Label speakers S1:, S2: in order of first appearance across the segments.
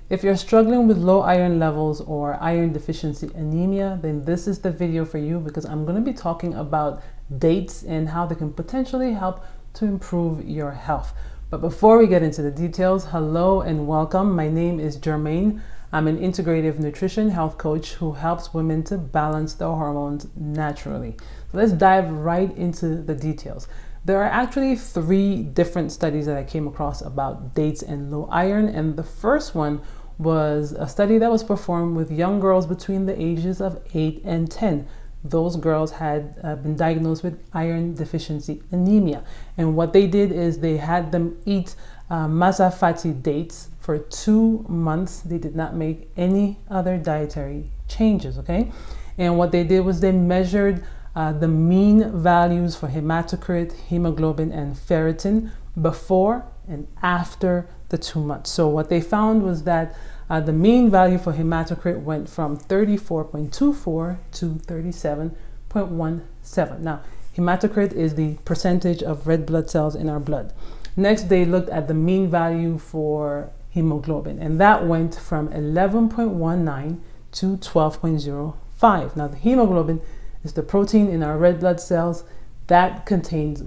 S1: If you're struggling with low iron levels or iron deficiency anemia, then this is the video for you, because I'm going to be talking about dates and how they can potentially help to improve your health. But before we get into the details, hello and welcome. My name is Jermaine. I'm an integrative nutrition health coach who helps women to balance their hormones naturally. So let's dive right into the details. There are actually 3 different studies that I came across about dates and low iron, and the first one was a study that was performed with young girls between the ages of 8 and 10. Those girls had been diagnosed with iron deficiency anemia, and what they did is they had them eat masa fatty dates for 2 months. They did not make any other dietary changes, okay? And what they did was they measured the mean values for hematocrit, hemoglobin, and ferritin before and after the 2 months. So what they found was that the mean value for hematocrit went from 34.24 to 37.17. Now, hematocrit is the percentage of red blood cells in our blood. Next, they looked at the mean value for hemoglobin, and that went from 11.19 to 12.05. Now, the hemoglobin is the protein in our red blood cells that contains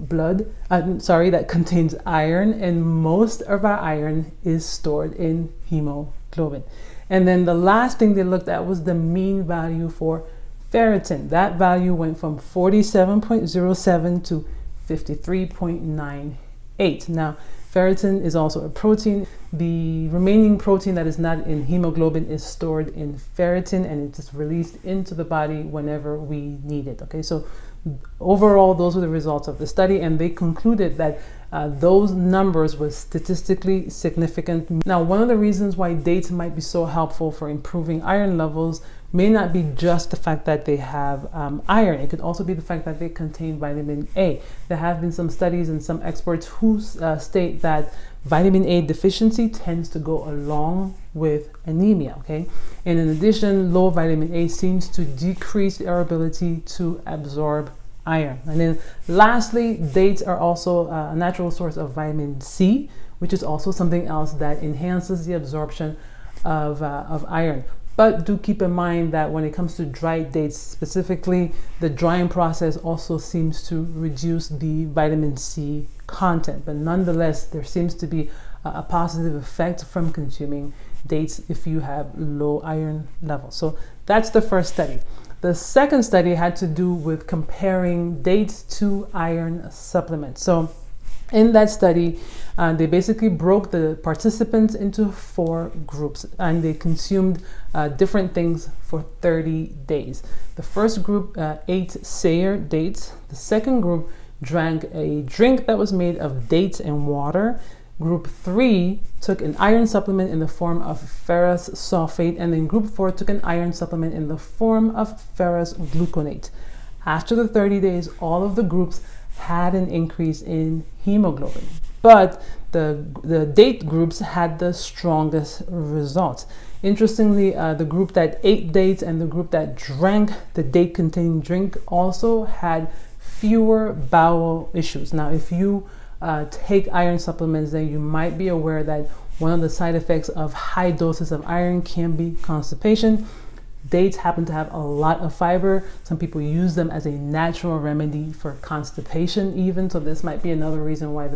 S1: that contains iron, and most of our iron is stored in hemoglobin. And then the last thing they looked at was the mean value for ferritin. That value went from 47.07 to 53.98. Now, ferritin is also a protein. The remaining protein that is not in hemoglobin is stored in ferritin, and it's just released into the body whenever we need it. Okay, so overall, those were the results of the study, and they concluded that those numbers were statistically significant. Now, one of the reasons why dates might be so helpful for improving iron levels may not be just the fact that they have iron. It could also be the fact that they contain vitamin A. There have been some studies and some experts who state that vitamin A deficiency tends to go along with anemia, okay? And in addition, low vitamin A seems to decrease our ability to absorb iron. And then lastly, dates are also a natural source of vitamin C, which is also something else that enhances the absorption of iron. But do keep in mind that when it comes to dried dates specifically, the drying process also seems to reduce the vitamin C content. But nonetheless, there seems to be a positive effect from consuming dates if you have low iron levels. So that's the first study. The second study had to do with comparing dates to iron supplements. So in that study, they basically broke the participants into 4 groups, and they consumed different things for 30 days. The first group ate Sayer dates. The second group drank a drink that was made of dates and water. Group 3 took an iron supplement in the form of ferrous sulfate, and then group 4 took an iron supplement in the form of ferrous gluconate. After the 30 days, all of the groups had an increase in hemoglobin, but the date groups had the strongest results. Interestingly, the group that ate dates and the group that drank the date-containing drink also had fewer bowel issues. Now, if you take iron supplements, then you might be aware that one of the side effects of high doses of iron can be constipation. Dates happen to have a lot of fiber. Some people use them as a natural remedy for constipation even. So this might be another reason why the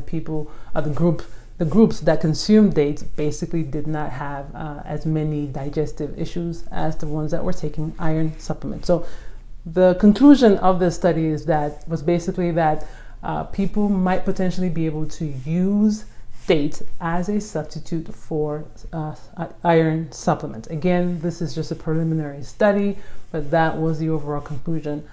S1: groups that consume dates basically did not have as many digestive issues as the ones that were taking iron supplements. So the conclusion of this study was basically that people might potentially be able to use dates as a substitute for iron supplements. Again, this is just a preliminary study, but that was the overall conclusion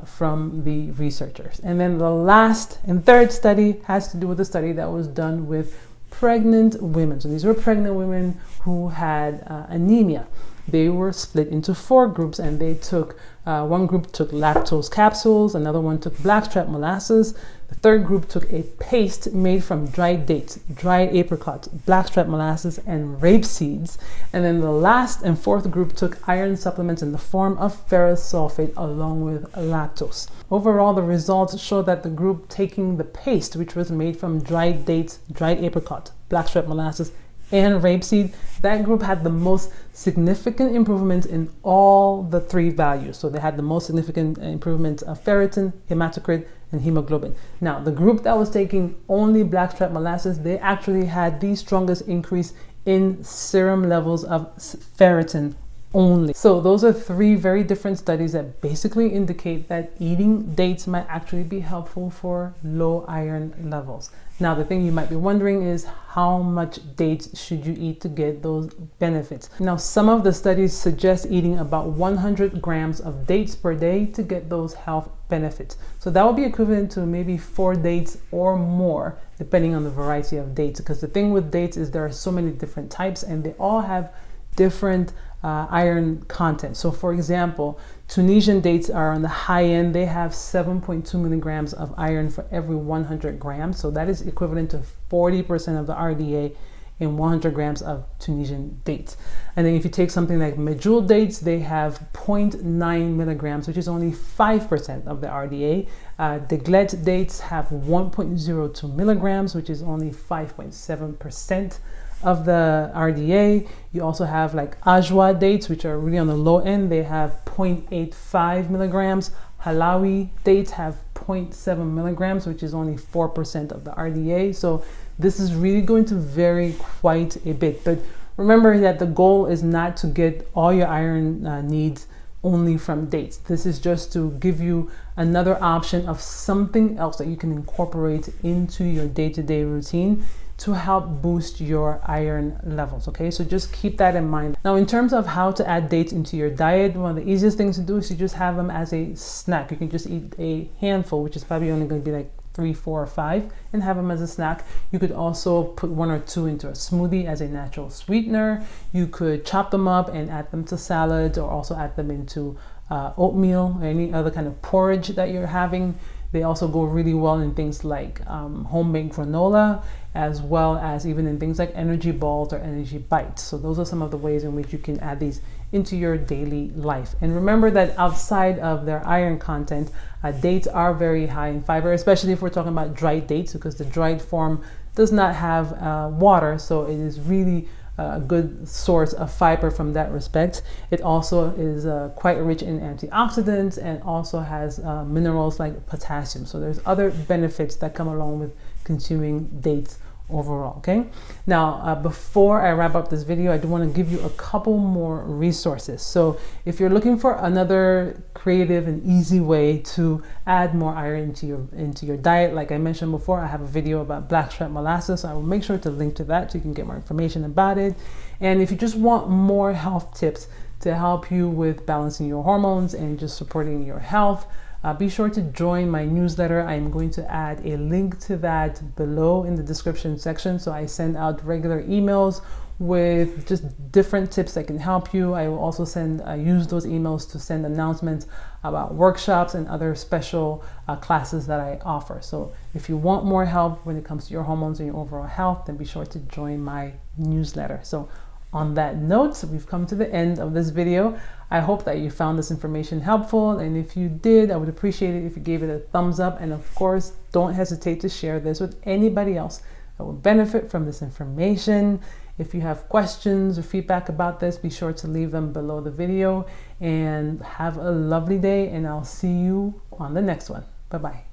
S1: from the researchers. And then the last and third study has to do with a study that was done with pregnant women. So these were pregnant women who had anemia. They were split into 4 groups, and they took one group took lactose capsules, another one took blackstrap molasses, the third group took a paste made from dried dates, dried apricots, blackstrap molasses, and rape seeds, and then the last and fourth group took iron supplements in the form of ferrous sulfate along with lactose. Overall, the results show that the group taking the paste, which was made from dried dates, dried apricot, blackstrap molasses, and rapeseed, that group had the most significant improvements in all the 3 values. So they had the most significant improvements of ferritin, hematocrit, and hemoglobin. Now, the group that was taking only blackstrap molasses, they actually had the strongest increase in serum levels of ferritin only. So those are 3 very different studies that basically indicate that eating dates might actually be helpful for low iron levels. Now, the thing you might be wondering is how much dates should you eat to get those benefits? Now, some of the studies suggest eating about 100 grams of dates per day to get those health benefits. So that would be equivalent to maybe 4 dates or more, depending on the variety of dates. Because the thing with dates is there are so many different types and they all have different iron content. So for example, Tunisian dates are on the high end. They have 7.2 milligrams of iron for every 100 grams. So that is equivalent to 40% of the RDA in 100 grams of Tunisian dates. And then if you take something like medjool dates, they have 0.9 milligrams, which is only 5% of the RDA. Deglet dates have 1.02 milligrams, which is only 5.7% of the RDA. You also have like ajwa dates, which are really on the low end. They have 0.85 milligrams. Halawi dates have 0.7 milligrams, which is only 4% of the RDA. So this is really going to vary quite a bit. But remember that the goal is not to get all your iron needs only from dates. This is just to give you another option of something else that you can incorporate into your day-to-day routine to help boost your iron levels. Okay, so just keep that in mind. Now, in terms of how to add dates into your diet, one of the easiest things to do is to just have them as a snack. You can just eat a handful, which is probably only going to be like 3, 4, or 5, and have them as a snack. You could also put 1 or 2 into a smoothie as a natural sweetener. You could chop them up and add them to salads, or also add them into oatmeal or any other kind of porridge that you're having. They also go really well in things like homemade granola, as well as even in things like energy balls or energy bites. So those are some of the ways in which you can add these into your daily life. And remember that outside of their iron content, dates are very high in fiber, especially if we're talking about dried dates, because the dried form does not have water. So it is really a good source of fiber from that respect. It also is quite rich in antioxidants and also has minerals like potassium. So there's other benefits that come along with consuming dates overall. Okay, now before I wrap up this video, I do want to give you a couple more resources. So if you're looking for another creative and easy way to add more iron into your diet, like I mentioned before, I have a video about blackstrap molasses, so I will make sure to link to that so you can get more information about it. And if you just want more health tips to help you with balancing your hormones and just supporting your health, be sure to join my newsletter. I'm going to add a link to that below in the description section. So I send out regular emails with just different tips that can help you. I will also use those emails to send announcements about workshops and other special classes that I offer. So if you want more help when it comes to your hormones and your overall health, then be sure to join my newsletter. So on that note, we've come to the end of this video. I hope that you found this information helpful, and if you did, I would appreciate it if you gave it a thumbs up, and of course, don't hesitate to share this with anybody else that will benefit from this information. If you have questions or feedback about this, be sure to leave them below the video, and have a lovely day, and I'll see you on the next one. Bye-bye.